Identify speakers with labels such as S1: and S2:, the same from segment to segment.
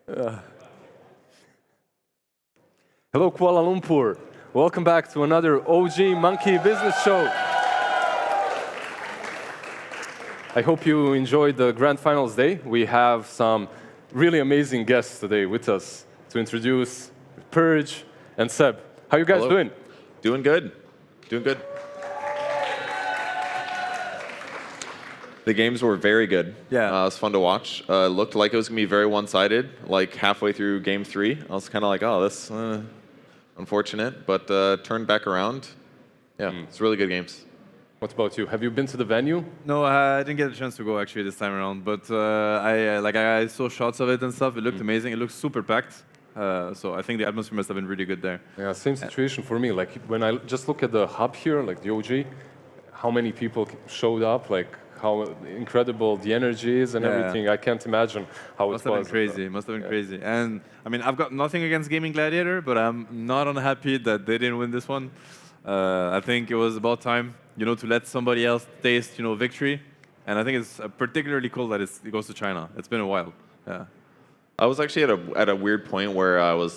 S1: Hello, Kuala Lumpur. Welcome back to another OG Monkey Business Show. I hope you enjoyed the Grand Finals day. We have some really amazing guests today with us to introduce Purge and Seb. How you guys doing?
S2: Doing good. Doing good. The games were very good.
S3: Yeah.
S2: It was fun to watch. Looked like it was going to be very one-sided, like halfway through game 3. I was kind of like, oh, that's unfortunate, but turned back around. Yeah, it's really good games.
S1: What about you? Have you been to the venue?
S3: No, I didn't get a chance to go actually this time around, but I saw shots of it and stuff. It looked amazing. It looked super packed. So I think the atmosphere must have been really good there.
S1: Yeah, same situation for me. Like when I just look at the hub here, like the OG, how many people showed up, like how incredible the energy is and everything. I can't imagine how
S3: Must
S1: it
S3: have
S1: was.
S3: been crazy. Must have been crazy. And I mean, I've got nothing against Gaming Gladiator, but I'm not unhappy that they didn't win this one. I think it was about time, to let somebody else taste, victory. And I think it's particularly cool that it goes to China. It's been a while. Yeah.
S2: I was actually at a weird point where I was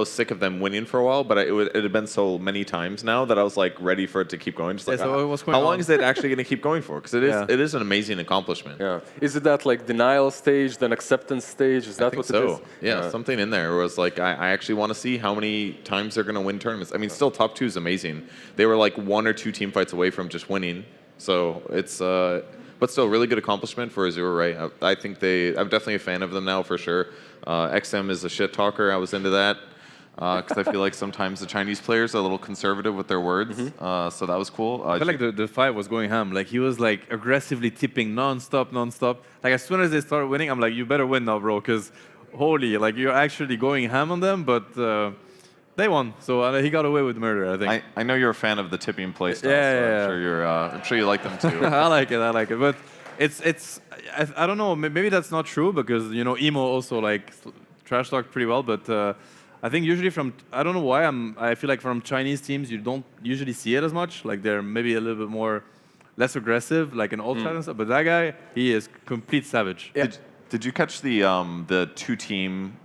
S2: sick of them winning for a while, but it had been so many times now that I was like ready for it to keep going. Just like,
S3: so what's going
S2: how
S3: on?
S2: long is it actually going to keep going for? Because it is an amazing accomplishment.
S1: Yeah. Is it that like denial stage, then acceptance stage? Is that what it is?
S2: Yeah, something in there was like, I actually want to see how many times they're going to win tournaments. I mean, still top 2 is amazing. They were like 1 or 2 team fights away from just winning. So it's, but still, really good accomplishment for Azure, right? I think I'm definitely a fan of them now for sure. XM is a shit talker. I was into that because I feel like sometimes the Chinese players are a little conservative with their words. So that was cool.
S3: I feel like the fight was going ham. Like he was like aggressively tipping non-stop. Like as soon as they started winning, I'm like, you better win now, bro, because holy, like you're actually going ham on them. But they won, so he got away with murder. I think.
S2: I know you're a fan of the tipping play style.
S3: Yeah.
S2: I'm sure you like them too.
S3: I like it, but it's I don't know. Maybe that's not true because Emo also like trash talked pretty well, but I think usually I don't know why I feel like from Chinese teams you don't usually see it as much. Like they're maybe a little bit less aggressive, like in ultra and stuff. But that guy, he is complete savage.
S2: Yeah. Did you catch the 2-team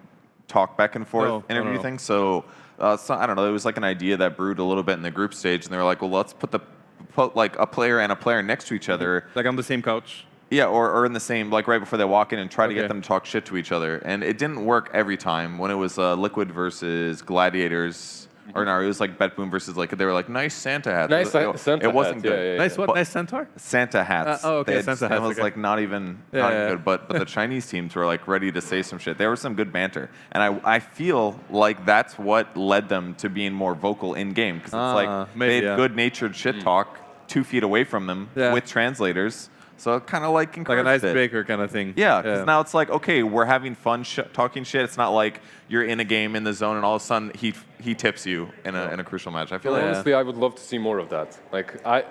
S2: talk back and forth interview thing? So I don't know. It was like an idea that brewed a little bit in the group stage, and they were like, well, let's put like a player and a player next to each other.
S3: Like on the same couch.
S2: Yeah, or in the same, like right before they walk in and try to get them to talk shit to each other. And it didn't work every time. When it was Liquid versus Gladiators, or no, it was like Bet Boom versus like, they were like, nice Santa hats.
S1: Nice Santa
S2: It wasn't
S1: hat.
S2: good.
S1: Yeah.
S3: Nice what? Nice centaur?
S2: Santa hats.
S3: Santa hats.
S2: It was like not even good, but the Chinese teams were like ready to say some shit. There was some good banter, and I feel like that's what led them to being more vocal in game because it's like they had good-natured shit talk 2 feet away from them with translators. So it kind of like encouraged
S3: like an icebreaker kind of thing.
S2: Yeah, because now it's like, okay, we're having fun talking shit. It's not like you're in a game in the zone and all of a sudden he tips you in a crucial match. I feel like
S1: honestly, I would love to see more of that. Like I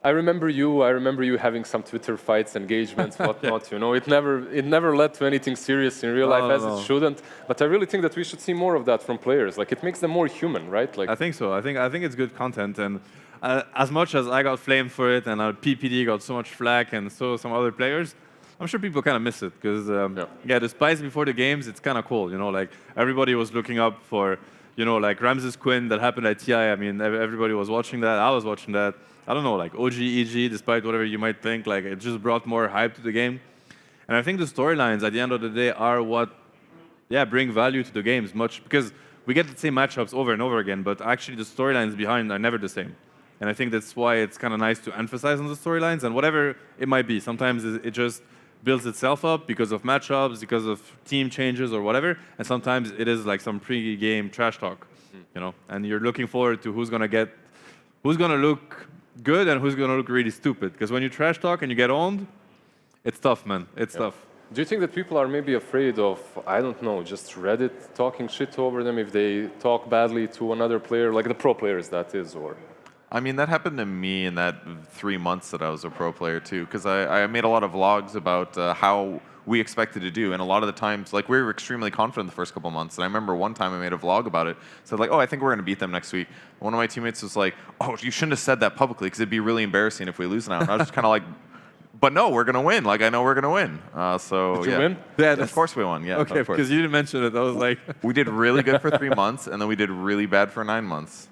S1: remember you having some Twitter fights, engagements, whatnot. It never led to anything serious in real life, as it shouldn't. But I really think that we should see more of that from players. Like it makes them more human, right? Like
S3: I think so. I think it's good content, and as much as I got flamed for it, and our PPD got so much flack, and so some other players, I'm sure people kind of miss it because the spice before the games, it's kind of cool. Like everybody was looking up for like Ramses Quinn that happened at TI. I mean, everybody was watching that. I was watching that. I don't know, like OG, EG, despite whatever you might think, like it just brought more hype to the game. And I think the storylines at the end of the day are what, bring value to the games much because we get the same matchups over and over again, but actually the storylines behind are never the same. And I think that's why it's kind of nice to emphasize on the storylines and whatever it might be. Sometimes it just builds itself up because of matchups, because of team changes or whatever. And sometimes it is like some pre-game trash talk, And you're looking forward to who's gonna look good and who's gonna look really stupid. Because when you trash talk and you get owned, it's tough, man. It's tough.
S1: Do you think that people are maybe afraid of, I don't know, just Reddit talking shit over them if they talk badly to another player, like the pro players that is, or?
S2: I mean, that happened to me in that 3 months that I was a pro player too, because I made a lot of vlogs about how we expected to do, and a lot of the times, like we were extremely confident the first couple months, and I remember one time I made a vlog about it, said like, oh, I think we're going to beat them next week. One of my teammates was like, oh, you shouldn't have said that publicly, because it'd be really embarrassing if we lose now. And I was just kind of like, But no, we're gonna win. Like I know we're gonna win. So
S1: Did you win?
S3: Yeah,
S2: of course we won. Yeah,
S3: Okay,
S2: of course.
S3: because you didn't mention it. I was like,
S2: We did really good for 3 months, and then we did really bad for 9 months.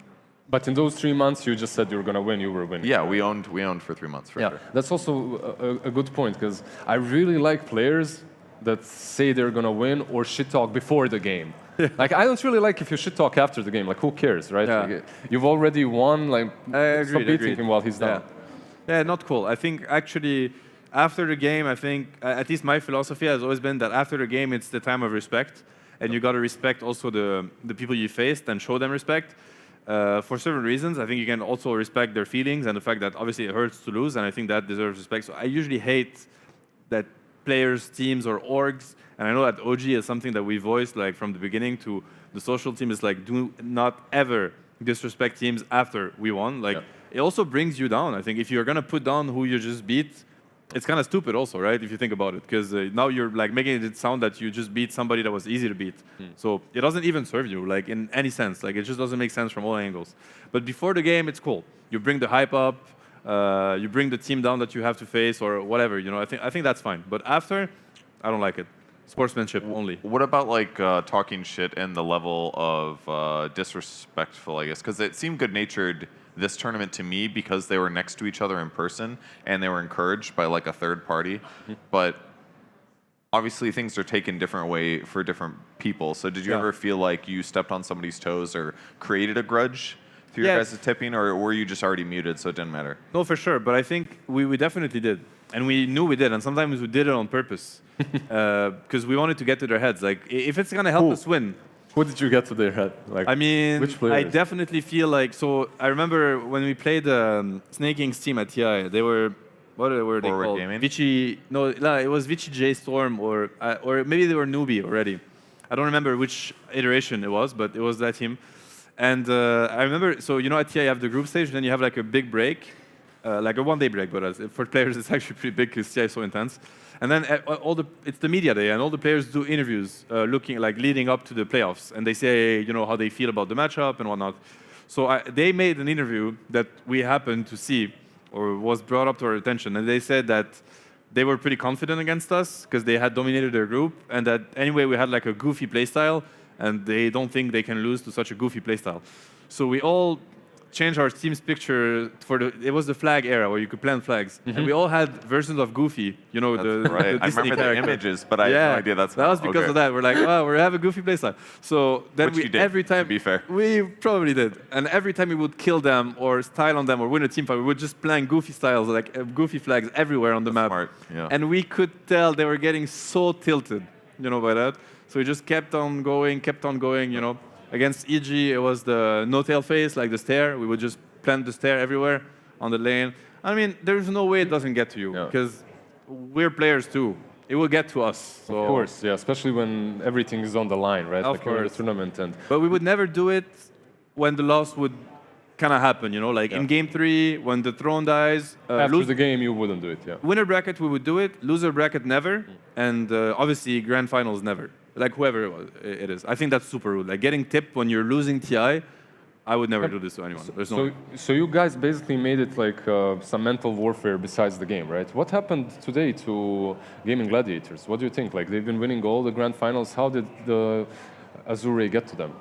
S1: But in those 3 months, you just said you were going to win. You were winning.
S2: Yeah, we owned for 3 months for
S1: Yeah,
S2: sure.
S1: that's also a good point because I really like players that say they're going to win or shit talk before the game. Like I don't really like if you shit talk after the game. Like who cares, right?
S3: Yeah.
S1: Like, you've already won. Like stop beating
S3: agreed.
S1: him while he's down.
S3: Yeah, not cool. I think actually after the game, I think at least my philosophy has always been that after the game, it's the time of respect, and you got to respect also the people you faced and show them respect. For certain reasons, I think you can also respect their feelings and the fact that obviously it hurts to lose, and I think that deserves respect. So I usually hate that players, teams, or orgs, and I know that OG is something that we voiced like from the beginning to the social team is like do not ever disrespect teams after we won. Like it also brings you down. I think if you're gonna put down who you just beat, it's kind of stupid also, right? If you think about it, because now you're like making it sound that you just beat somebody that was easy to beat. So it doesn't even serve you, like in any sense. Like it just doesn't make sense from all angles. But before the game, it's cool. You bring the hype up, you bring the team down that you have to face, or whatever. You know, I think that's fine. But after, I don't like it. Sportsmanship only.
S2: What about like talking shit and the level of disrespectful, I guess? Because it seemed good-natured this tournament to me because they were next to each other in person and they were encouraged by like a third party. But obviously things are taken different way for different people. So did you ever feel like you stepped on somebody's toes or created a grudge through your guys' tipping, or were you just already muted so it didn't matter?
S3: No, for sure. But I think we definitely did. And we knew we did. And sometimes we did it on purpose because we wanted to get to their heads. Like, if it's going to help us win.
S1: Who did you get to their head? Like,
S3: I mean,
S1: which players?
S3: I definitely feel like, so I remember when we played Snake King's team at TI, they were, what were they
S2: Forward
S3: called?
S2: Gaming?
S3: Vici, no, it was Vici J Storm, or maybe they were Newbie already. I don't remember which iteration it was, but it was that team. And I remember, so you know at TI you have the group stage, then you have like a big break, like a one-day break, but for players it's actually pretty big because TI is so intense. And then it's the media day, and all the players do interviews, leading up to the playoffs, and they say, you know, how they feel about the matchup and whatnot. So they made an interview that we happened to see, or was brought up to our attention, and they said that they were pretty confident against us because they had dominated their group, and that anyway we had like a goofy playstyle, and they don't think they can lose to such a goofy playstyle. So we all changed our team's picture it was the flag era where you could plant flags, and we all had versions of Goofy, you know, the
S2: I
S3: Disney
S2: remember the
S3: character.
S2: images, but I had no idea
S3: that was because of that. We're like, oh, we have a Goofy playstyle. So then
S2: Which you did,
S3: every time,
S2: to be fair.
S3: we probably did, and every time we would kill them or style on them or win a team fight, we would just plant Goofy styles, like Goofy flags everywhere on the map.
S2: Smart, yeah.
S3: And we could tell they were getting so tilted, you know, by that. So we just kept on going, you know. Against EG, it was the no-tail face, like the stair. We would just plant the stair everywhere on the lane. I mean, there's no way it doesn't get to you, because we're players too. It will get to us. So.
S1: Of course, yeah, especially when everything is on the line, right?
S3: Of
S1: like you're in the
S3: course.
S1: tournament.
S3: But we would never do it when the loss would kind of happen, you know, like in game 3, when the throne dies.
S1: After the game, you wouldn't do it, yeah.
S3: Winner bracket, we would do it. Loser bracket, never. And obviously, grand finals, never. Like whoever it is. I think that's super rude. Like getting tipped when you're losing TI, I would never do this to anyone. There's no way.
S1: So you guys basically made it like some mental warfare besides the game, right? What happened today to Gaming Gladiators? What do you think? Like they've been winning all the grand finals. How did the Azure get to them?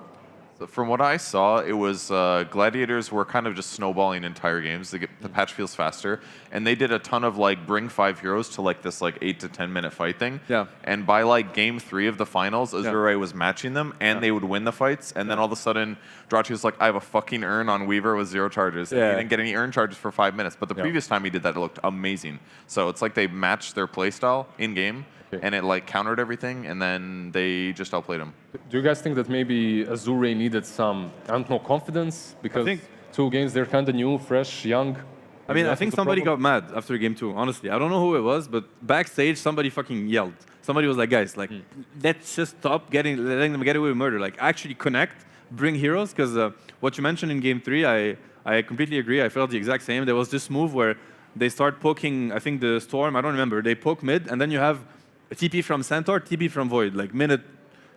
S2: So from what I saw, it was Gladiators were kind of just snowballing entire games. The patch feels faster, and they did a ton of like bring 5 heroes to like this like 8 to 10 minute fight thing.
S3: Yeah.
S2: And by like game 3 of the finals, Azure was matching them, and they would win the fights. And then all of a sudden, Drachi was like, "I have a fucking urn on Weaver with 0 charges." And he didn't get any urn charges for 5 minutes. But the previous time he did that, it looked amazing. So it's like they matched their playstyle in game. And it like countered everything, and then they just outplayed him.
S1: Do you guys think that maybe Azure needed some, I don't know, confidence? Because 2 games, they're kind of new, fresh, young.
S3: I mean, I think somebody got mad after game 2, honestly. I don't know who it was, but backstage, somebody fucking yelled. Somebody was like, guys, like, let's just stop letting them get away with murder. Like, actually connect, bring heroes, because what you mentioned in game 3, I completely agree. I felt the exact same. There was this move where they start poking, I think the Storm, I don't remember. They poke mid, and then you have a TP from Centaur, TP from Void, like minute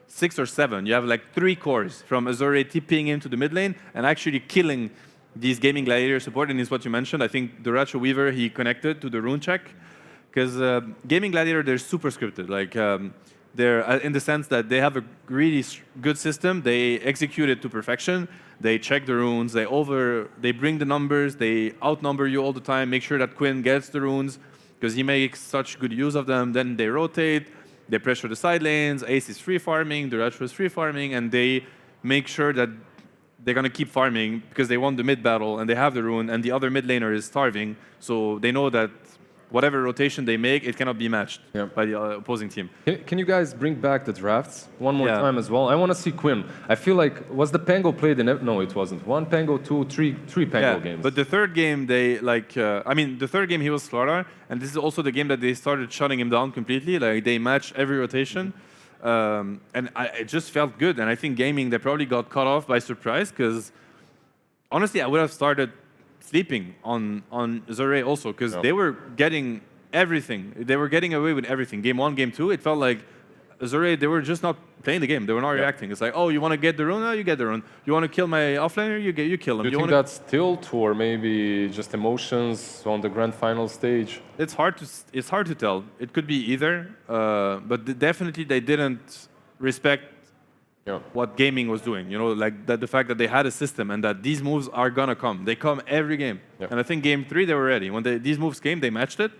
S3: 6 or 7. You have like 3 cores from Azure TPing into the mid lane and actually killing these Gaming Gladiator support. And it's what you mentioned. I think Duracho Weaver, he connected to the rune check. Because Gaming Gladiator, they're super scripted. Like they're in the sense that they have a really good system. They execute it to perfection. They check the runes. They bring the numbers. They outnumber you all the time. Make sure that Quinn gets the runes because he makes such good use of them. Then they rotate. They pressure the side lanes. Ace is free farming. The Retro is free farming, and they make sure that they're going to keep farming because they won the mid battle and they have the rune, and the other mid laner is starving. So they know that whatever rotation they make, it cannot be matched by the opposing team.
S1: Can you guys bring back the drafts one more time as well? I want to see Quinn. I feel like, was the Pango played in... No, it wasn't. One Pango, three Pango games.
S3: But the third game, the third game he was Slara, and this is also the game that they started shutting him down completely. Like, they match every rotation. And it just felt good. And I think gaming, they probably got caught off by surprise, because honestly, I would have started sleeping on Zoray also, because they were getting everything. They were getting away with everything. Game 1, Game 2, it felt like Zoray, they were just not playing the game. They were not reacting. It's like, oh, you want to get the rune? Oh, you get the rune. You want to kill my offlaner? You kill him.
S1: Do you think that's tilt or maybe just emotions on the grand final stage?
S3: It's hard to tell. It could be either, but definitely they didn't respect what gaming was doing. You know, like that the fact that they had a system and that these moves are gonna come. They come every game. And I think Game 3 they were ready. When these moves came, they matched it.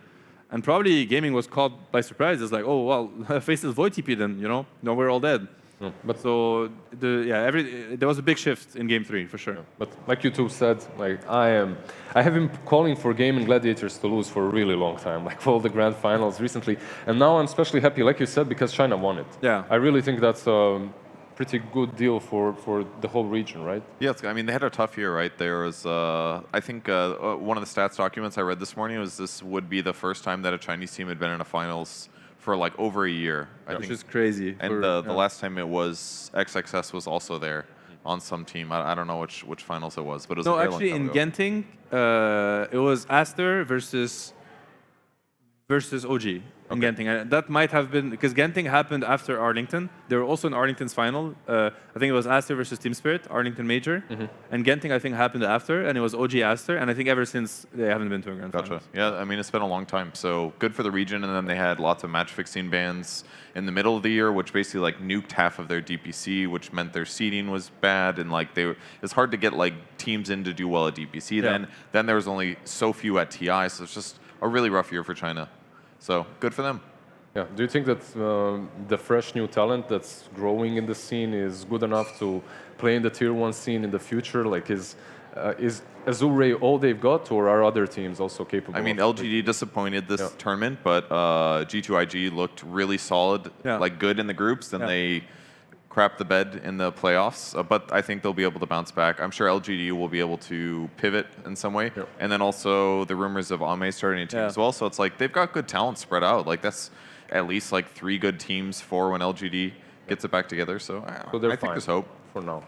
S3: And probably gaming was caught by surprise. It's like, oh well, faceless void TP then, you know, no, we're all dead. But so there was a big shift in Game 3 for sure.
S1: But like you two said, like I have been calling for Gaming Gladiators to lose for a really long time, like all the grand finals recently, and now I'm especially happy, like you said, because China won it. I really think that's pretty good deal for the whole region, right?
S2: Yeah, I mean, they had a tough year, right? There was, I think, one of the stats documents I read this morning was this would be the first time that a Chinese team had been in a finals for like over a year. I think.
S3: Which is crazy.
S2: And the last time it was, XXS was also there on some team. I don't know which finals it was, but it was a very
S3: actually
S2: long
S3: in
S2: time
S3: Genting, it was Aster versus OG. In Genting. That might have been, because Genting happened after Arlington. They were also in Arlington's final. I think it was Aster versus Team Spirit, Arlington Major. And Genting, I think, happened after, and it was OG Aster. And I think ever since, they haven't been to a grand final.
S2: Yeah, I mean, it's been a long time. So good for the region. And then they had lots of match fixing bans in the middle of the year, which basically like nuked half of their DPC, which meant their seeding was bad. And like it's hard to get like teams in to do well at DPC. Then there was only so few at TI. So it's just a really rough year for China. So good for them.
S1: Yeah. Do you think that the fresh new talent that's growing in the scene is good enough to play in the tier 1 scene in the future? Like, is Azure all they've got, or are other teams also capable?
S2: I mean, LGD disappointed this tournament, but G2IG looked really solid, like good in the groups, and they crap the bed in the playoffs, but I think they'll be able to bounce back. I'm sure LGD will be able to pivot in some way. And then also the rumors of Ame starting a team as well. So it's like they've got good talent spread out. Like that's at least like 3 good teams for when LGD gets it back together. So I think there's hope.
S1: For now,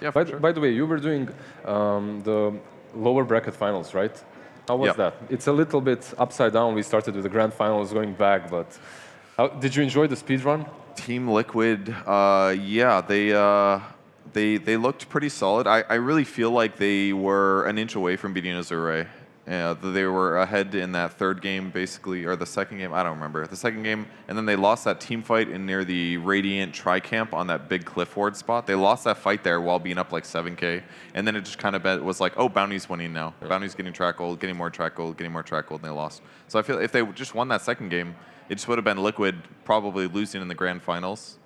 S2: yeah.
S1: By the way, you were doing the lower bracket finals, right? How was that? It's a little bit upside down. We started with the grand finals going back, but did you enjoy the speed run?
S2: Team Liquid, they looked pretty solid. I really feel like they were an inch away from beating Azure. They were ahead in that third game, basically, or the second game. I don't remember the second game, and then they lost that team fight in near the Radiant Tri-Camp on that big cliff ward spot. They lost that fight there while being up like 7K, and then it just kind of was like, oh, Bounty's winning now. Bounty's getting track gold, getting more track gold, getting more track gold, and they lost. So I feel if they just won that second game, it just would have been Liquid probably losing in the grand finals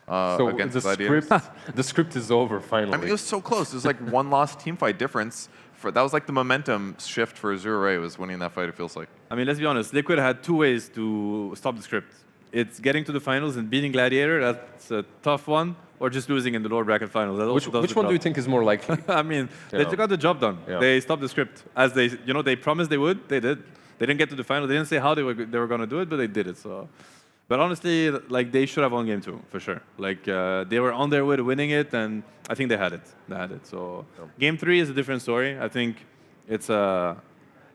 S2: against Gladiators.
S1: The script is over finally.
S2: I mean, it was so close. It was like one lost team fight difference. That was like the momentum shift for Azure was winning that fight, it feels like.
S3: I mean, let's be honest. Liquid had 2 ways to stop the script. It's getting to the finals and beating Gladiator. That's a tough one. Or just losing in the lower bracket finals.
S1: Which one do you think is more likely?
S3: I mean, they got the job done. They stopped the script. As they promised they would, they did. They didn't get to the final. They didn't say how they were going to do it, but they did it. So, but honestly, like they should have won game 2 for sure. Like they were on their way to winning it, and I think they had it. So game 3 is a different story. I think it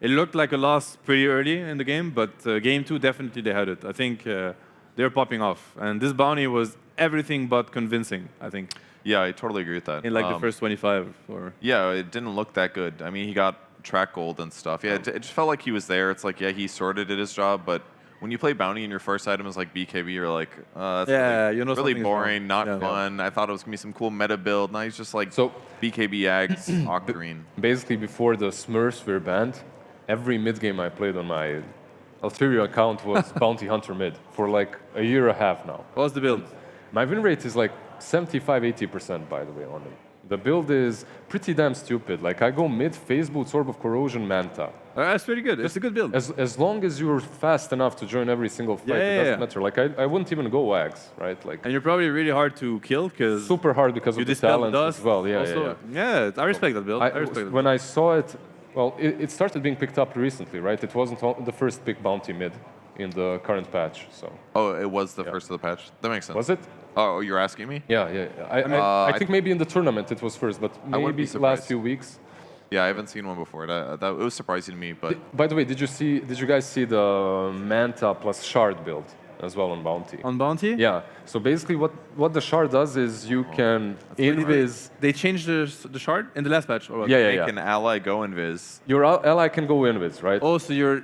S3: looked like a loss pretty early in the game, but game 2 definitely they had it. I think they're popping off, and this bounty was everything but convincing. I think.
S2: Yeah, I totally agree with that.
S3: In like the first 25.
S2: Yeah, it didn't look that good. I mean, he got track gold and stuff. Yeah, it just felt like he was there. It's like, yeah, he sort of did his job, but when you play bounty and your first item is like BKB, you're like, that's
S3: you know,
S2: really
S3: something's wrong.
S2: boring, not fun. I thought it was gonna be some cool meta build. Now he's just like BKB Ags, Octarine.
S1: Basically, before the Smurfs were banned, every mid game I played on my Ulterior account was Bounty Hunter mid for like a year and a half now.
S3: What's the build?
S1: My win rate is like 75-80%, by the way, on him. The build is pretty damn stupid. Like, I go mid, Phase Boot, Orb of Corrosion, Manta.
S3: That's pretty good. It's a good build.
S1: As long as you're fast enough to join every single fight, it doesn't matter. Like, I wouldn't even go Wags, right? Like,
S3: and you're probably really hard to kill because
S1: super hard because of the talent as well.
S3: Yeah, I respect that build. I respect that build.
S1: When I saw it, well, it started being picked up recently, right? It wasn't the first big bounty mid in the current patch, so.
S2: Oh, it was the first of the patch. That makes sense.
S1: Was it?
S2: Oh, you're asking me?
S1: Yeah. I think maybe in the tournament it was first, but maybe the last few weeks.
S2: Yeah, I haven't seen one before. It was surprising to me, but.
S1: By the way, did you guys see the Manta plus Shard build as well on Bounty?
S3: On Bounty?
S1: Yeah. So basically, what the Shard does is you can invis.
S3: They changed the Shard in the last patch, or what?
S2: Make an ally go invis.
S1: Your ally can go invis, right?
S3: Oh, so you're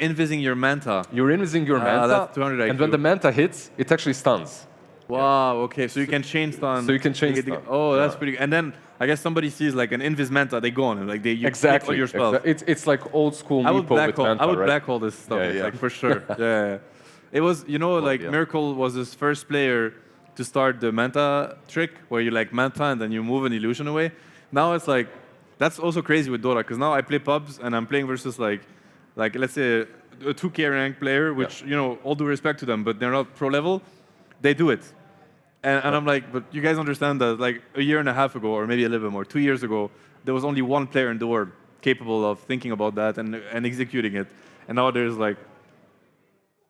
S3: invising your Manta.
S1: You're invising your Manta,
S3: that's 200 IQ.
S1: and when the Manta hits, it actually stuns.
S3: Wow. Okay. So you can chain stun.
S1: So you can chain stun.
S3: Oh, that's pretty good. And then I guess somebody sees like an invis Manta, they go on and like you
S1: exactly
S3: all your spells.
S1: It's like old school Meepo with Manta,
S3: I would
S1: right?
S3: black hole this stuff, like for sure. yeah. It was, Miracle was his first player to start the Manta trick, where you like Manta and then you move an illusion away. Now it's like, that's also crazy with Dota, because now I play pubs and I'm playing versus like let's say a 2K rank player, which, all due respect to them, but they're not pro level. They do it. And I'm like, but you guys understand that like a year and a half ago, or maybe a little bit more, 2 years ago, there was only one player in the world capable of thinking about that and executing it. And now there's like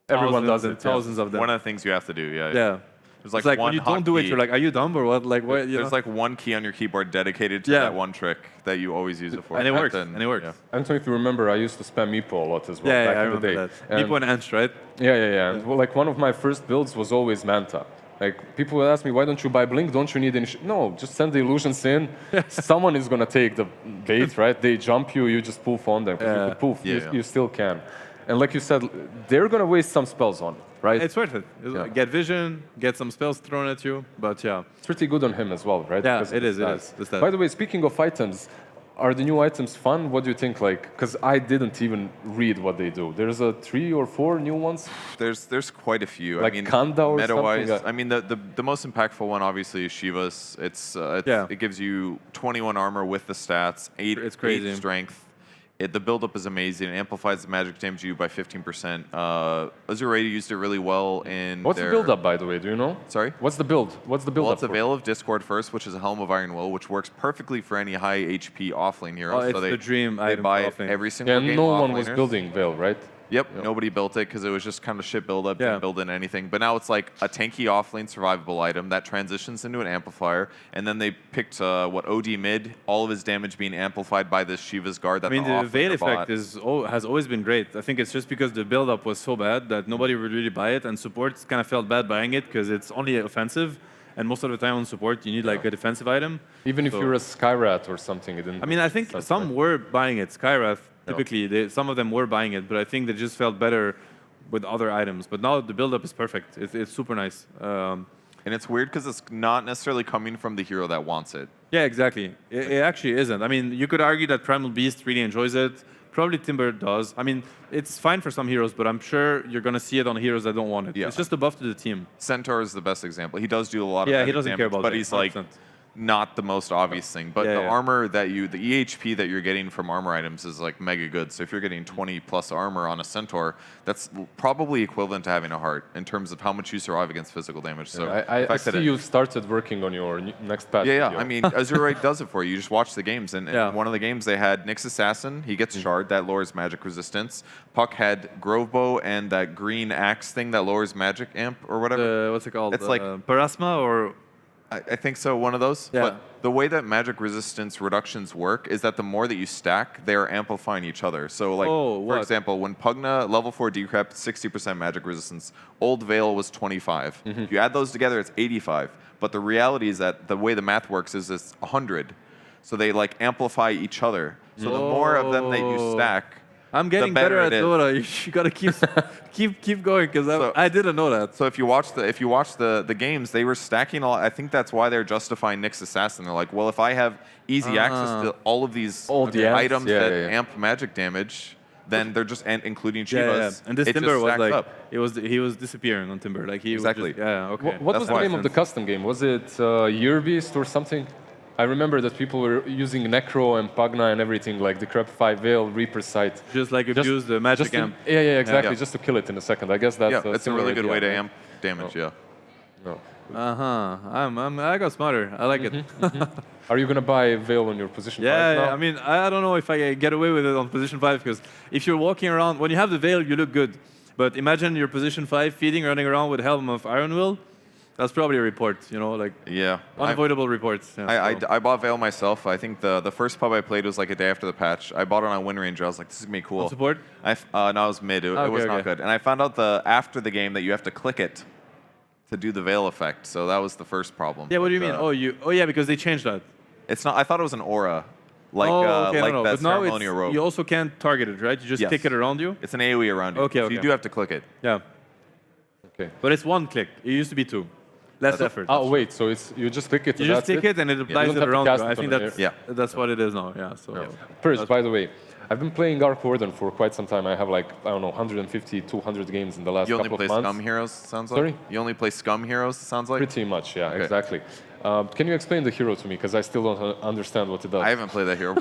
S1: everyone does it.
S3: Thousands of them.
S2: One of the things you have to do,
S3: Yeah.
S2: There's like,
S3: it's like
S2: one
S3: when you don't do it, you're like, are you dumb or what? Like what?
S2: There's like one key on your keyboard dedicated to that one trick that you always use it for.
S3: And it works.
S2: Yeah.
S1: I don't know if you remember, I used to spam Meepo a lot as well back
S3: I
S1: in the day.
S3: remember that. Meepo and Ants, right?
S1: Yeah. And well, like one of my first builds was always Manta. Like people would ask me, why don't you buy Blink? Don't you need any? No, just send the illusions in. Someone is gonna take the bait, right? They jump you, you just poof on them. You could poof, you still can. And like you said, they're gonna waste some spells on it, right?
S3: It's worth it. Get vision, get some spells thrown at you, but
S1: it's pretty good on him as well, right?
S3: Yeah, it is.
S1: By the way, speaking of items, are the new items fun? What do you think? Like, because I didn't even read what they do. There's 3 or 4 new ones.
S2: There's quite a few.
S1: Like Kanda or
S2: meta-wise,
S1: something.
S2: I mean, the most impactful one obviously is Shiva's. It gives you 21 armor with the stats, 8 strength. The build-up is amazing. It amplifies the magic damage you by 15%. Azure used it really well in
S1: What's the build-up, by the way? Do you know?
S2: Sorry?
S1: What's the build? What's the build-up?
S2: Well, it's a Veil of Discord first, which is a Helm of Iron Will, which works perfectly for any high HP offlane hero.
S3: It's the dream item.
S2: They buy it every single game.
S1: No one was building Veil, right?
S2: Yep, nobody built it because it was just kind of shit build-up, didn't build in anything. But now it's like a tanky offlane survivable item that transitions into an amplifier, and then they picked OD mid, all of his damage being amplified by this Shiva's Guard. That
S3: the Veil effect has always been great. I think it's just because the build-up was so bad that nobody would really buy it, and supports kind of felt bad buying it because it's only offensive. And most of the time on support, you need like a defensive item.
S1: Even if you're a Skyrat or something, it didn't.
S3: I mean, I think some were buying it. Skyrat, typically, some of them were buying it, but I think they just felt better with other items. But now the build-up is perfect. It's super nice.
S2: And it's weird because it's not necessarily coming from the hero that wants it.
S3: Yeah, exactly. It actually isn't. I mean, you could argue that Primal Beast really enjoys it. Probably Timber does. I mean, it's fine for some heroes, but I'm sure you're going to see it on heroes that don't want it. It's just a buff to the team.
S2: Centaur is the best example. He does do a lot of
S3: he doesn't
S2: damage,
S3: care about
S2: but
S3: that,
S2: he's like
S3: 100%.
S2: Not the most obvious thing. But the armor that the EHP that you're getting from armor items is like mega good. So if you're getting 20 plus armor on a Centaur, that's probably equivalent to having a heart in terms of how much you survive against physical damage. So
S1: I see you started working on your next patch.
S2: Yeah. I mean, Azurite does it for you. You just watch the games. And one of the games they had Nyx Assassin. He gets Shard. That lowers magic resistance. Puck had Grove Bow and that green axe thing that lowers magic amp or whatever.
S3: What's it called?
S2: It's like
S3: Parasma or...
S2: I think so, one of those.
S3: Yeah.
S2: But the way that magic resistance reductions work is that the more that you stack, they are amplifying each other. So, like, for example, when Pugna level 4 decrept 60% magic resistance, Old Veil was 25. If you add those together, it's 85. But the reality is that the way the math works is it's 100. So they like amplify each other. So the more of them that you stack,
S3: I'm getting
S2: better
S3: better at
S2: it is.
S3: Dota. You gotta keep going because I didn't know that.
S2: So if you watch the games, they were stacking all. I think that's why they're justifying Nyx Assassin. They're like, well, if I have easy access to all of these
S1: the amps,
S2: items that amp magic damage, then they're just including Chivas.
S3: And this
S2: it
S3: Timber
S2: just
S3: was
S2: stacks
S3: like
S2: up.
S3: he was disappearing on Timber. Like he
S2: Exactly.
S3: Was just, okay.
S1: What was the
S2: why.
S1: name of the custom game? Was it Yearbeast or something? I remember that people were using Necro and Pugna and everything, like the Crep 5 Veil, Reaper Sight.
S3: Just like abuse the magic amp.
S1: Yeah, exactly.
S2: Yeah.
S1: Just to kill it in a second. I guess that's
S2: It's a really good way to amp damage. Yeah.
S1: No.
S3: I got smarter. I like it.
S1: Are you gonna buy Veil on your position 5 now?
S3: Yeah, I mean, I don't know if I get away with it on position 5 because if you're walking around, when you have the Veil, you look good. But imagine your position 5 feeding, running around with Helm of Iron Will. That's probably a report, like unavoidable reports. Yeah,
S2: I bought Veil myself. I think the first pub I played was like a day after the patch. I bought it on Wind Ranger. I was like, this is gonna be cool.
S3: On support?
S2: No, it was mid. It was not good. And I found out after the game that you have to click it to do the Veil effect. So that was the first problem.
S3: Yeah, what do you mean? Yeah, because they changed that.
S2: It's not. I thought it was an aura, like
S3: no.
S2: that
S3: But now
S2: ceremonial robe.
S3: you also can't target it, right? You just click it around you.
S2: It's an AoE around you.
S3: Okay,
S2: So you do have to click it.
S3: Yeah.
S1: Okay.
S3: But it's one click. It used to be 2. Less effort.
S1: Oh wait, so you just click it.
S3: You just click it and it applies
S1: don't
S3: it
S1: have to
S3: around
S1: cast
S3: you.
S1: it
S3: I think
S1: on
S3: that's that's what it is now. Yeah. So.
S1: Yeah. Purge, by the way, I've been playing Arc Warden for quite some time. I have like, I don't know, 150, 200 games in the last
S2: You only
S1: couple
S2: play
S1: of months.
S2: Scum Heroes, sounds like?
S1: Sorry?
S2: You only play Scum Heroes, sounds like?
S1: Pretty much, yeah, exactly. Can you explain the hero to me? Because I still don't understand what it does.
S2: I haven't played that hero.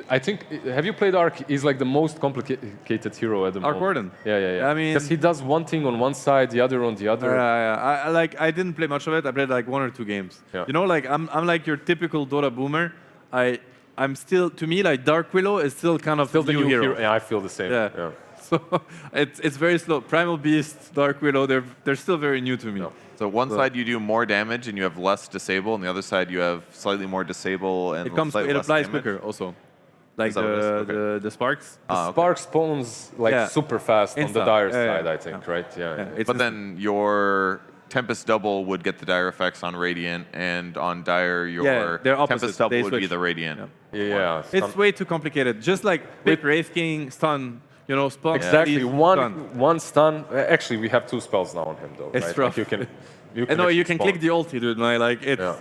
S1: I think, have you played Arc? He's like the most complicated hero at the moment.
S3: Arc Warden?
S1: Yeah.
S3: I mean,
S1: because he does one thing on one side, the other on the other.
S3: I didn't play much of it. I played like 1 or 2 games.
S1: Yeah.
S3: I'm like your typical Dota boomer. I'm still, to me, like Dark Willow is still kind of
S1: Still the
S3: new hero.
S1: Yeah, I feel the same.
S3: Yeah. So it's very slow. Primal Beast, Dark Willow, they're still very new to me.
S1: No.
S2: So one side you do more damage and you have less disable, and the other side you have slightly more disable and
S3: It
S2: slightly less
S3: applies
S2: damage.
S3: quicker also. Like
S2: Is that what it is?
S3: the sparks.
S1: Spark spawns like super fast on the
S3: Instant.
S1: dire
S3: Yeah,
S1: side,
S3: yeah.
S1: I think, right? Yeah.
S2: But then your Tempest Double would get the dire effects on Radiant, and on Dire your
S3: they're opposite.
S2: Tempest Double
S3: They
S2: would be
S3: switch.
S2: the Radiant.
S1: Yeah.
S3: It's way too complicated. Just like with Wraith King, stun, Spock.
S1: Exactly.
S3: Stun.
S1: One stun. Actually, we have 2 spells now on him, though.
S3: It's
S1: right?
S3: rough.
S1: Like you
S3: You
S1: can
S3: can click the ulti, dude.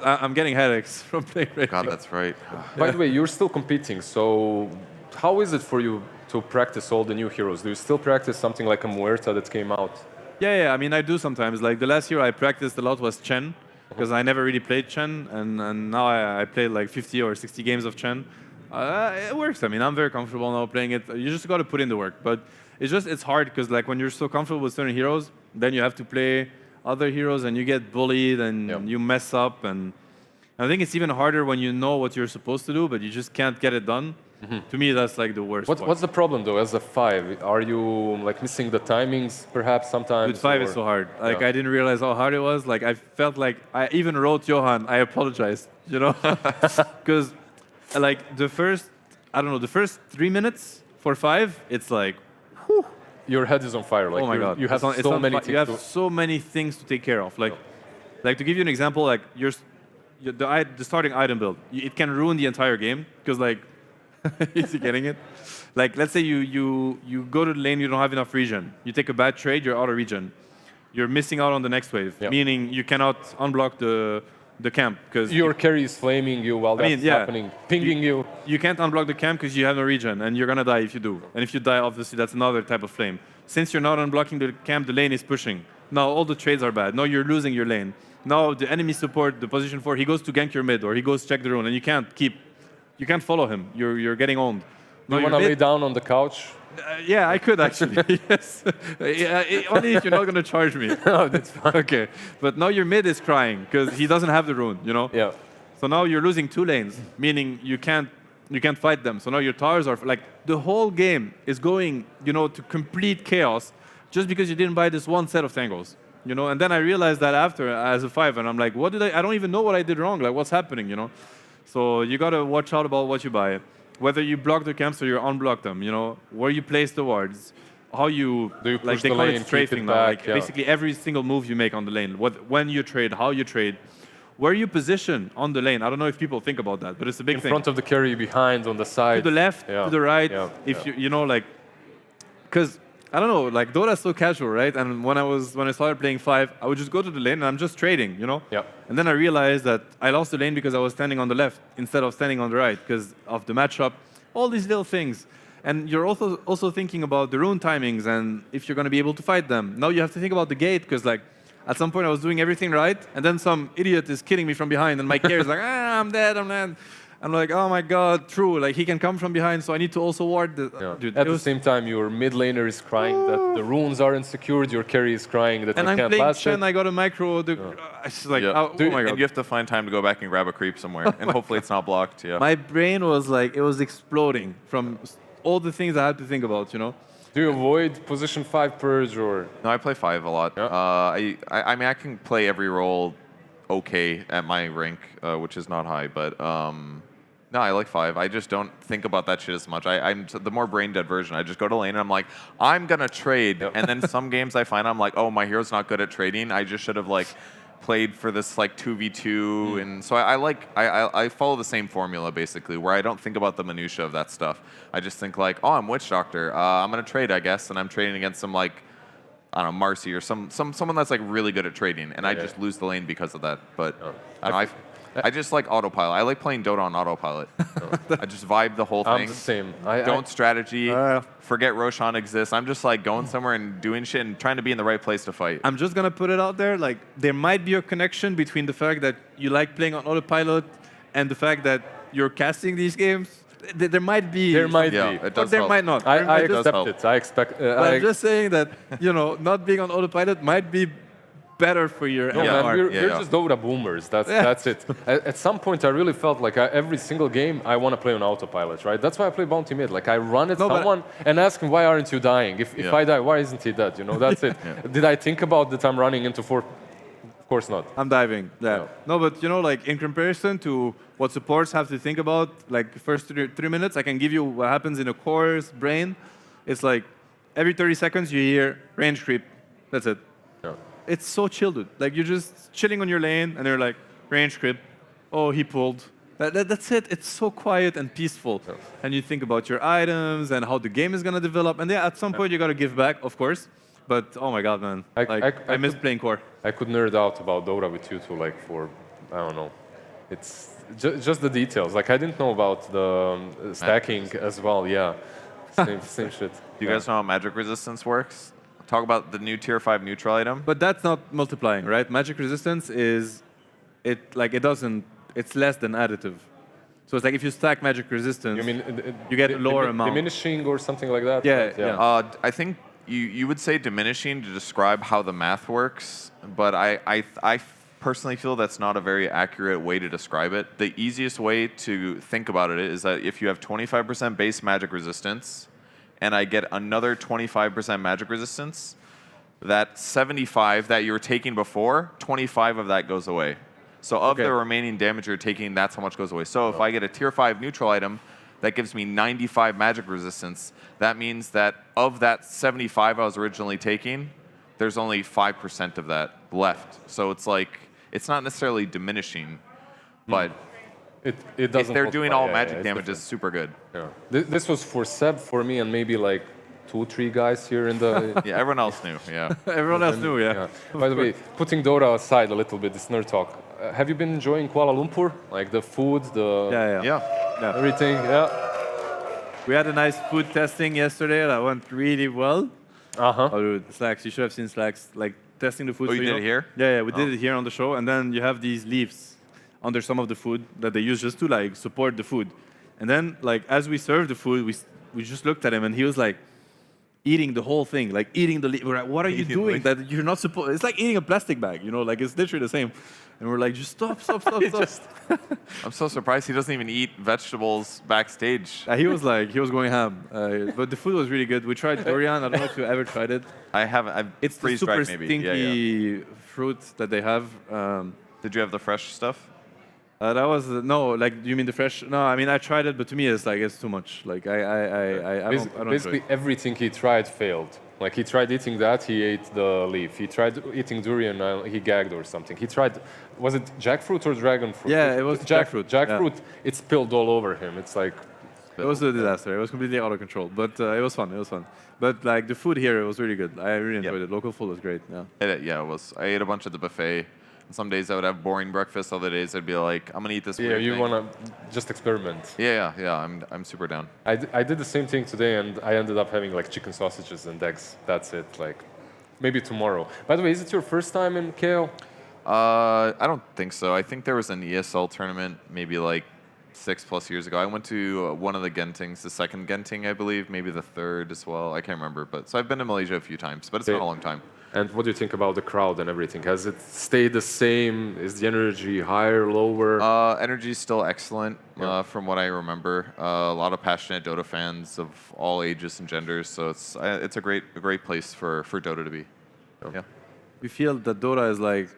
S3: I'm getting headaches from playing Wraith
S2: God,
S3: King.
S2: that's right.
S1: By the way, you're still competing. So, how is it for you to practice all the new heroes? Do you still practice something like a Muerta that came out?
S3: Yeah. I mean, I do sometimes. Like the last year I practiced a lot was Chen, because I never really played Chen, and now I played like 50 or 60 games of Chen. It works. I mean, I'm very comfortable now playing it. You just got to put in the work. But it's hard because like when you're so comfortable with certain heroes, then you have to play other heroes and you get bullied and you mess up. And I think it's even harder when you know what you're supposed to do, but you just can't get it done. To me, that's like the worst.
S1: What's the problem though? As a 5, are you like missing the timings perhaps sometimes?
S3: With 5 is so hard. Like I didn't realize how hard it was. Like I felt like I even wrote Johan. I apologized, because like the first 3 minutes for 5, it's like, whew.
S1: Your head is on fire. Like
S3: Oh my God!
S1: You have so many things.
S3: You have so many things to take care of. Like to give you an example, like the starting item build, it can ruin the entire game because like, is he getting it? Like let's say you go to the lane, you don't have enough regen. You take a bad trade, you're out of regen. You're missing out on the next wave, meaning you cannot unblock the camp because
S1: your carry is flaming you while that's happening, pinging you.
S3: You can't unblock the camp because you have no regen, and you're gonna die if you do. And if you die, obviously that's another type of flame. Since you're not unblocking the camp, the lane is pushing. Now all the trades are bad. Now you're losing your lane. Now the enemy support, the position 4, he goes to gank your mid or he goes check the rune, and you can't follow him. You're getting owned.
S1: You want to lay down on the couch?
S3: Yeah, I could actually. Yes. Only if you're not going to charge me.
S1: No, that's fine.
S3: Okay. But now your mid is crying because he doesn't have the rune,
S1: Yeah.
S3: So now you're losing 2 lanes, meaning you can't fight them. So now your towers are like the whole game is going, to complete chaos just because you didn't buy this one set of tangles. And then I realized that after as a 5, and I'm like, I don't even know what I did wrong. Like what's happening, So you got to watch out about what you buy. Whether you block the camps or you unblock them, where you place the wards, how you
S1: do you push
S3: like they
S1: the
S3: call
S1: lane,
S3: it strafing now.
S1: back,
S3: Like basically every single move you make on the lane, when you trade, how you trade, where you position on the lane. I don't know if people think about that, but it's a big
S1: In
S3: thing.
S1: front of the carry, behind, on the side.
S3: To the left, to the right. If you know, like, because I don't know, like Dota is so casual, right? And when I started playing 5, I would just go to the lane and I'm just trading, you know?
S1: Yeah.
S3: And then I realized that I lost the lane because I was standing on the left instead of standing on the right because of the matchup, all these little things. And you're also thinking about the rune timings and if you're going to be able to fight them. Now you have to think about the gate because like at some point I was doing everything right and then some idiot is killing me from behind and my carry is like, I'm dead, I'm dead. I'm like, oh my god, true. Like he can come from behind, so I need to also ward. Dude,
S1: at the same time, your mid laner is crying that the runes aren't secured. Your carry is crying that
S3: and
S1: you
S3: I'm
S1: can't
S3: playing
S1: last
S3: Chen.
S1: it.
S3: I got a micro. It's like, oh my god.
S2: And you have to find time to go back and grab a creep somewhere, and hopefully it's not blocked. Yeah.
S3: My brain was like, it was exploding from all the things I had to think about. You know.
S1: Do you avoid position 5 Purge or?
S2: No, I play 5 a lot.
S1: Yeah.
S2: I mean, I can play every role okay at my rank, which is not high, but. No, I like 5. I just don't think about that shit as much. I'm the more brain dead version. I just go to lane and I'm like, I'm gonna trade.
S1: Yep.
S2: And then some games I find I'm like, oh, my hero's not good at trading. I just should have like played for this like 2v2. And so I follow the same formula basically, where I don't think about the minutia of that stuff. I just think like, oh, I'm Witch Doctor. I'm gonna trade, I guess, and I'm trading against some like, I don't know, Marcy or someone that's like really good at trading, and I just lose the lane because of that. But I don't know, I just like autopilot. I like playing Dota on autopilot. I just vibe the whole thing.
S1: I'm the same.
S2: Don't strategy. Forget Roshan exists. I'm just like going somewhere and doing shit and trying to be in the right place to fight.
S3: I'm just gonna put it out there. Like there might be a connection between the fact that you like playing on autopilot and the fact that you're casting these games. There might be.
S1: There might be.
S2: It does
S3: But there
S2: help.
S3: might not.
S1: I
S2: It does
S1: accept
S2: help.
S1: it. I expect.
S3: I'm just saying that not being on autopilot might be better for your
S1: No,
S3: MMR.
S1: man, we're just Dota boomers. That's it. At some point, I really felt like every single game I want to play on autopilot, right? That's why I play Bounty Mid. Like I run at someone and ask him, why aren't you dying? If I die, why isn't he dead? You know, that's it. Did I think about that I'm running into 4? Of course not.
S3: I'm diving. Yeah. No, but like in comparison to what supports have to think about, like first 3 minutes, I can give you what happens in a core's brain. It's like every 30 seconds you hear range creep. That's it.
S1: Yeah.
S3: It's so chill, dude. Like you're just chilling on your lane, and they're like range creep. Oh, he pulled. That's it. It's so quiet and peaceful. Yeah. And you think about your items and how the game is gonna develop. And at some point you gotta give back, of course. But oh my god, man! I miss playing core.
S1: I could nerd out about Dota with you two, like for I don't know. It's just the details. Like I didn't know about the stacking as well. Yeah, same shit.
S2: Do you guys know how magic resistance works? Talk about the new tier 5 neutral item.
S3: But that's not multiplying, right? Magic resistance is it's less than additive. So it's like if you stack magic resistance,
S1: You mean
S3: you get a lower amount.
S1: diminishing or something like that?
S3: Yeah,
S1: Right?
S3: yeah.
S2: I think you would say diminishing to describe how the math works, but I personally feel that's not a very accurate way to describe it. The easiest way to think about it is that if you have 25% base magic resistance, and I get another 25% magic resistance, that 75 that you were taking before, 25 of that goes away. So of the remaining damage you're taking, that's how much goes away. So if I get a tier 5 neutral item that gives me 95 magic resistance, that means that of that 75 I was originally taking, there's only 5% of that left. So it's like, it's not necessarily diminishing, but
S1: It doesn't.
S2: if they're doing all magic
S1: it's
S2: damage, it's super good.
S1: Yeah. This was for Seb, for me, and maybe like 2-3 guys here in the.
S2: Yeah, everyone else knew. Yeah.
S3: Everyone else knew, yeah.
S1: By the way, putting Dota aside a little bit, this nerd talk. Have you been enjoying Kuala Lumpur? Like the food,
S3: Yeah.
S1: everything. Yeah.
S3: We had a nice food testing yesterday that went really well.
S1: Uh-huh.
S3: Oh, dude, Slacks, you should have seen Slacks like testing the food.
S2: Oh,
S3: so
S2: you did it here?
S3: Yeah, we did it here on the show, and then you have these leaves under some of the food that they use just to like support the food. And then like as we served the food, we just looked at him and he was like eating the whole thing, like eating the leaf. We're like, what are you doing? That you're not supposed. It's like eating a plastic bag, like it's literally the same. And we're like, just stop.
S2: I'm so surprised he doesn't even eat vegetables backstage.
S3: He was going ham. But the food was really good. We tried durian. I don't know if you ever tried it.
S2: I haven't.
S3: It's the super stinky fruit that they have.
S2: Did you have the fresh stuff?
S3: That was no, like you mean the fresh? No, I mean I tried it, but to me it's too much. Like I don't
S1: Basically,
S3: enjoy it.
S1: everything he tried failed. Like he tried eating that, he ate the leaf. He tried eating durian, he gagged or something. He tried, was it jackfruit or dragon fruit?
S3: Yeah, it was jackfruit.
S1: Jackfruit, it spilled all over him. It's like,
S3: It was a disaster. It was completely out of control, but it was fun. It was fun. But like the food here, it was really good. I really enjoyed it. Local food was great. Yeah.
S2: It was. I ate a bunch at the buffet. Some days I would have boring breakfast. Other days I'd be like, I'm gonna eat this.
S1: yeah,
S2: weird
S1: you
S2: thing.
S1: want to just experiment.
S2: Yeah. I'm super down.
S1: I did the same thing today, and I ended up having like chicken sausages and eggs. That's it. Like, maybe tomorrow. By the way, is it your first time in KL?
S2: I don't think so. I think there was an ESL tournament maybe like 6+ years ago. I went to one of the Gentings, the second Genting, I believe, maybe the third as well. I can't remember. But so I've been to Malaysia a few times, but it's been a long time.
S1: And what do you think about the crowd and everything? Has it stayed the same? Is the energy higher, lower?
S2: Energy is still excellent from what I remember. A lot of passionate Dota fans of all ages and genders. So it's a great place for Dota to be. Yeah.
S3: We feel that Dota is like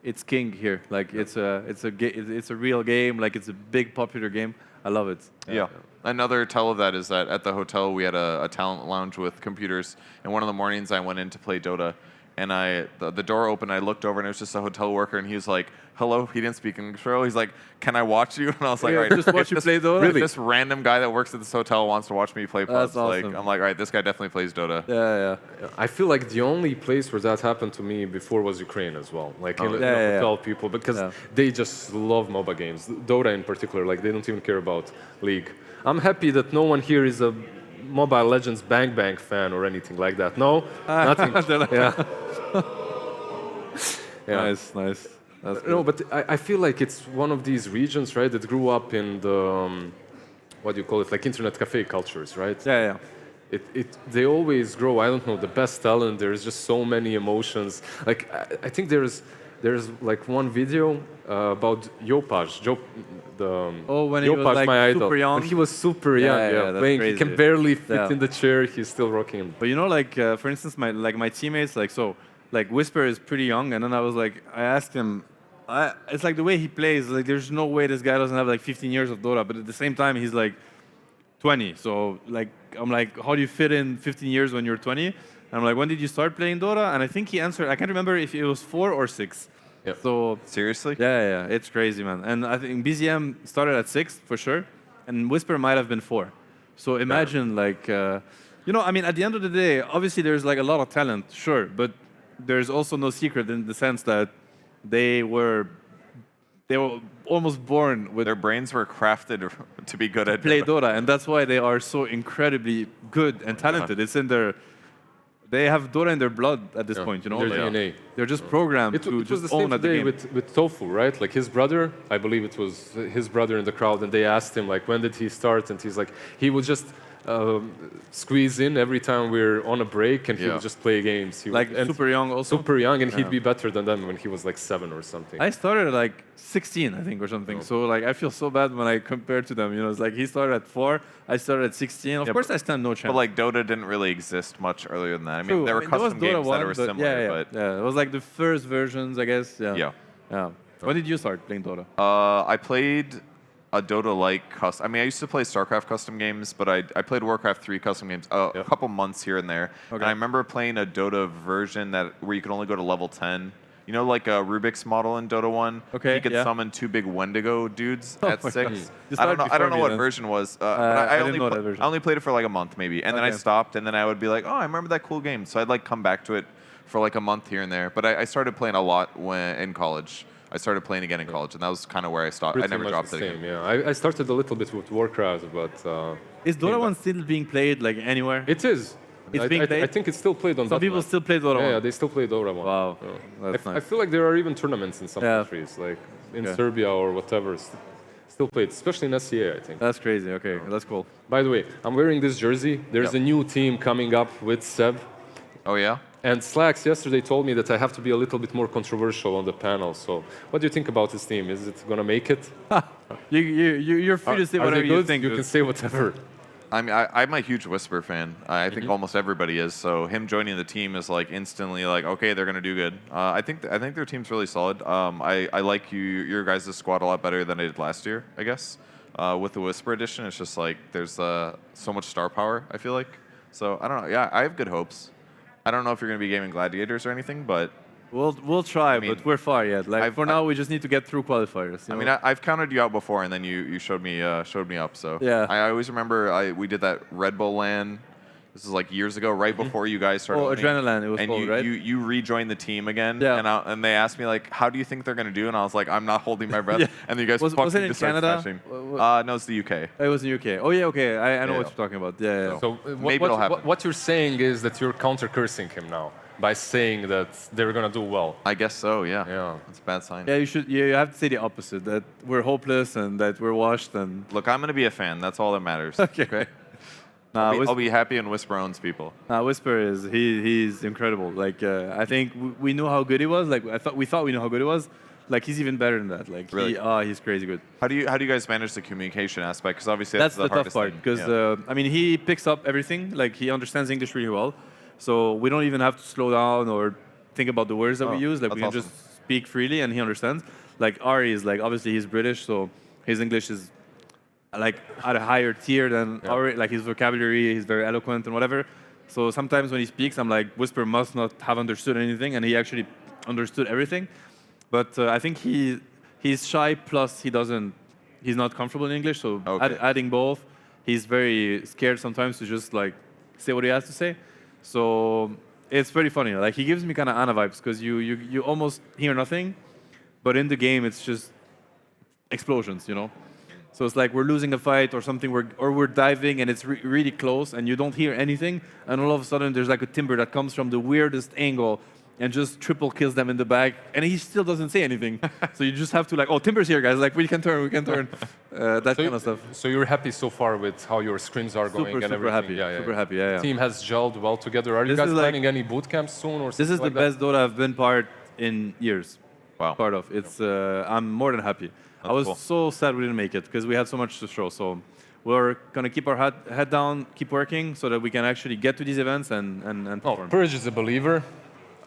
S3: it's king here. Like it's a real game. Like it's a big popular game. I love it.
S2: Yeah. Another tell of that is that at the hotel we had a talent lounge with computers, and one of the mornings I went in to play Dota, and the door opened. I looked over and it was just a hotel worker, and he was like, "Hello." He didn't speak English. He's like, "Can I watch you?" And I was like, "All right,
S3: just watch you play Dota."
S2: Really? This random guy that works at this hotel wants to watch me play pubs.
S3: That's awesome.
S2: Like, I'm like, all right, this guy definitely plays Dota.
S3: Yeah.
S1: I feel like the only place where that happened to me before was Ukraine as well. Like in the hotel people, because they just love MOBA games. Dota in particular, like they don't even care about League. I'm happy that no one here is a Mobile Legends Bang Bang fan or anything like that. No, nothing. Yeah.
S3: Nice. That's
S1: No, but I feel like it's one of these regions, right, that grew up in the, what do you call it, like internet cafe cultures, right?
S3: Yeah.
S1: They always grow, I don't know, the best talent. There's just so many emotions. Like, I think there's like one video about Jopaj,
S3: when he was
S1: Jopaj,
S3: like
S1: my idol.
S3: super young.
S1: When he was super young,
S3: that's
S1: playing.
S3: crazy.
S1: He can barely fit in the chair. He's still rocking.
S3: But you know, like for instance, my teammates, like Whisper is pretty young, and then I asked him, it's like the way he plays, like there's no way this guy doesn't have like 15 years of Dota, but at the same time he's like 20. So like I'm like, how do you fit in 15 years when you're 20? And I'm like, when did you start playing Dota? And I think he answered, I can't remember if it was 4 or 6.
S1: Yeah.
S3: So
S2: Seriously?
S3: Yeah, it's crazy, man. And I think BZM started at 6 for sure, and Whisper might have been 4. So imagine like, I mean, at the end of the day, obviously there's like a lot of talent, sure, but there's also no secret in the sense that they were almost born with
S2: Their brains were crafted to be good at
S3: play Dota, and that's why they are so incredibly good and talented. It's in they have Dota in their blood at this point,
S1: Their
S3: like,
S1: DNA.
S3: They're just programmed
S1: It
S3: to
S1: was
S3: just
S1: the same
S3: own at the
S1: today
S3: game.
S1: with Tofu, right? Like his brother, I believe it was his brother in the crowd, and they asked him like, when did he start? And he's like, he would just squeeze in every time we're on a break, and he would just play games. He
S3: like
S1: would,
S3: super young also.
S1: super young, and he'd be better than them when he was like 7 or something.
S3: I started at like 16, I think, or something. So like I feel so bad when I compare to them. It's like he started at 4, I started at 16. Of course, I stand no chance.
S2: But like Dota didn't really exist much earlier than that. I mean, there were custom
S3: there was
S2: games
S3: Dota 1,
S2: that were similar, but
S3: it was like the first versions, I guess. Yeah. When did you start playing Dota?
S2: I played a Dota-like custom. I mean, I used to play StarCraft custom games, but I played Warcraft 3 custom games a couple months here and there. Okay. And I remember playing a Dota version where you could only go to level 10. You know, like a Rubik's model in Dota 1?
S3: Okay,
S2: you could summon 2 big Wendigo dudes at 6.
S3: I
S2: don't know what version was. But
S3: I didn't know that version.
S2: I only played it for like a month maybe. And then I stopped, and then I would be like, oh, I remember that cool game. So I'd like come back to it for like a month here and there. But I started playing a lot in college. I started playing again in college, and that was kind of where I stopped.
S1: Pretty
S2: I never
S1: much
S2: dropped
S1: the
S2: it
S1: same,
S2: again.
S1: Yeah, I started a little bit with Warcraft, but
S3: Is Dota 1 still being played like anywhere?
S1: it is.
S3: It's being played?
S1: I think it's still played on.
S3: Some people still play Dota 1.
S1: Yeah, they still play Dota 1.
S3: Wow, that's
S1: I
S3: nice.
S1: feel like there are even tournaments in some countries, like in Serbia or whatever, still played, especially in SCA, I think.
S3: That's crazy. Okay, that's cool.
S1: By the way, I'm wearing this jersey. There's a new team coming up with Seb.
S2: Oh, yeah?
S1: And Slacks yesterday told me that I have to be a little bit more controversial on the panel. So, what do you think about this team? Is it gonna make it?
S3: You're free to say
S1: Are
S3: whatever
S1: they
S3: you
S1: good?
S3: think.
S1: You can say whatever.
S2: I mean, I'm a huge Whisper fan. I think almost everybody is. So him joining the team is like instantly like, okay, they're gonna do good. I think their team's really solid. I like your guys' squad a lot better than I did last year. I guess with the Whisper edition, it's just like there's so much star power. I feel like. So I don't know. Yeah, I have good hopes. I don't know if you're gonna be gaming Gladiators or anything, but.
S3: We'll try, but we're far yet. Like for now, we just need to get through qualifiers.
S2: I mean, I've counted you out before, and then you showed me up. So
S3: yeah,
S2: I always remember we did that Red Bull LAN. This is like years ago, right before you guys started.
S3: Oh, Adrenaline, it was called, right?
S2: You rejoined the team again,
S3: yeah.
S2: and they asked me like, how do you think they're gonna do? And I was like, I'm not holding my breath.
S3: Yeah.
S2: And you guys
S3: was it in Canada?
S2: No, it's the UK.
S3: It was in the UK. Oh yeah, okay. I know what you're talking about. Yeah.
S1: So
S2: maybe it'll happen.
S1: What you're saying is that you're counter cursing him now by saying that they're gonna do well.
S2: I guess so. Yeah.
S1: Yeah.
S2: It's a bad sign.
S3: Yeah, you should. You have to say the opposite. That we're hopeless and that we're washed. And
S2: look, I'm gonna be a fan. That's all that matters.
S3: Okay.
S2: I'll be happy when Whisper owns people.
S3: Whisper is he's incredible. Like I think we knew how good he was. Like we thought we knew how good he was. Like he's even better than that. Like
S2: really?
S3: He's crazy good.
S2: How do you guys manage the communication aspect? Because obviously
S3: that's
S2: the
S3: tough part. Because I mean he picks up everything. Like he understands English really well. So we don't even have to slow down or think about the words that we use. Like we can just speak freely and he understands. Like Ari is like obviously he's British, so his English is like at a higher tier than Ari. Like his vocabulary, he's very eloquent and whatever. So sometimes when he speaks, I'm like, Whisper must not have understood anything, and he actually understood everything. But I think he's shy. Plus he's not comfortable in English. So adding both, he's very scared sometimes to just like say what he has to say. So it's pretty funny. Like he gives me kind of Anna vibes because you almost hear nothing, but in the game it's just explosions, you know. So it's like we're losing a fight or something, or we're diving and it's really close and you don't hear anything, and all of a sudden there's like a timber that comes from the weirdest angle and just triple kills them in the back, and he still doesn't say anything. So you just have to like, oh, timber's here, guys. Like we can turn. That kind of stuff.
S1: So you're happy so far with how your scrims are going and everything?
S3: Happy. Super happy. Yeah.
S1: The team has gelled well together. Are you guys planning any boot camps soon or something?
S3: This is the best Dota I've been part in years.
S2: Wow.
S3: Part of. It's. I'm more than happy. I was so sad we didn't make it because we had so much to show. So we're gonna keep our head down, keep working, so that we can actually get to these events and perform.
S1: Purge is a believer.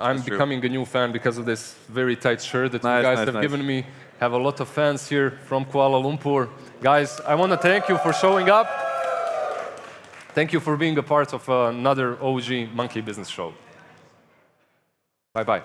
S1: I'm becoming a new fan because of this very tight shirt that you guys have given me. Have a lot of fans here from Kuala Lumpur. Guys, I want to thank you for showing up. Thank you for being a part of another OG Monkey Business Show. Bye-bye.